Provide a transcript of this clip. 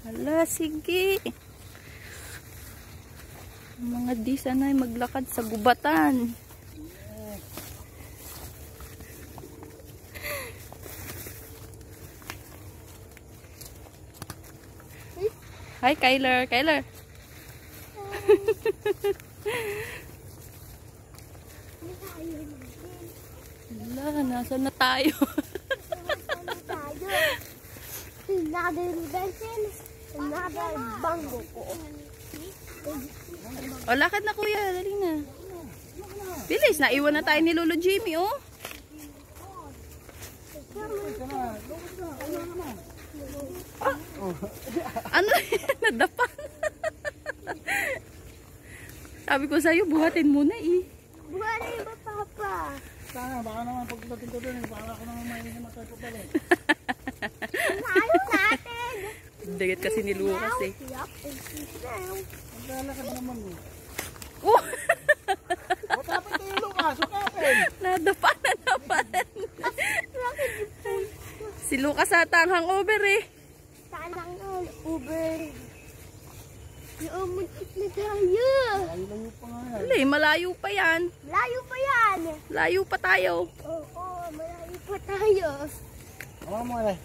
Hala, sige. Mga di sanay maglakad sa gubatan. Hi, Kyler. Kyler. Hala, nasa na tayo? Another bango ko. O, lakad na kuya. Dali na. Bilis, naiwan na tayo ni Lolo Jimmy, oh. Ano yan? Nadapan. Sabi ko sa'yo, buhatin muna eh. Buhatin ba, Papa? Sana, baka naman pagdating ko dun, baka ako naman mainit na tayo pabalik. Ayaw natin! Dagat kasi ni Lucas eh. Maglalakad naman mo. Oh! Matapit tayo, Lucas! Sukapin! Nadapan na naman. Si Lucas ata ang hangover eh. Saan ang Uber? Muntik na tayo. Layo pa nga yan. Dali, malayo pa yan. Layo pa yan. Layo pa tayo. Oo, malayo pa tayo. Oo mo eh.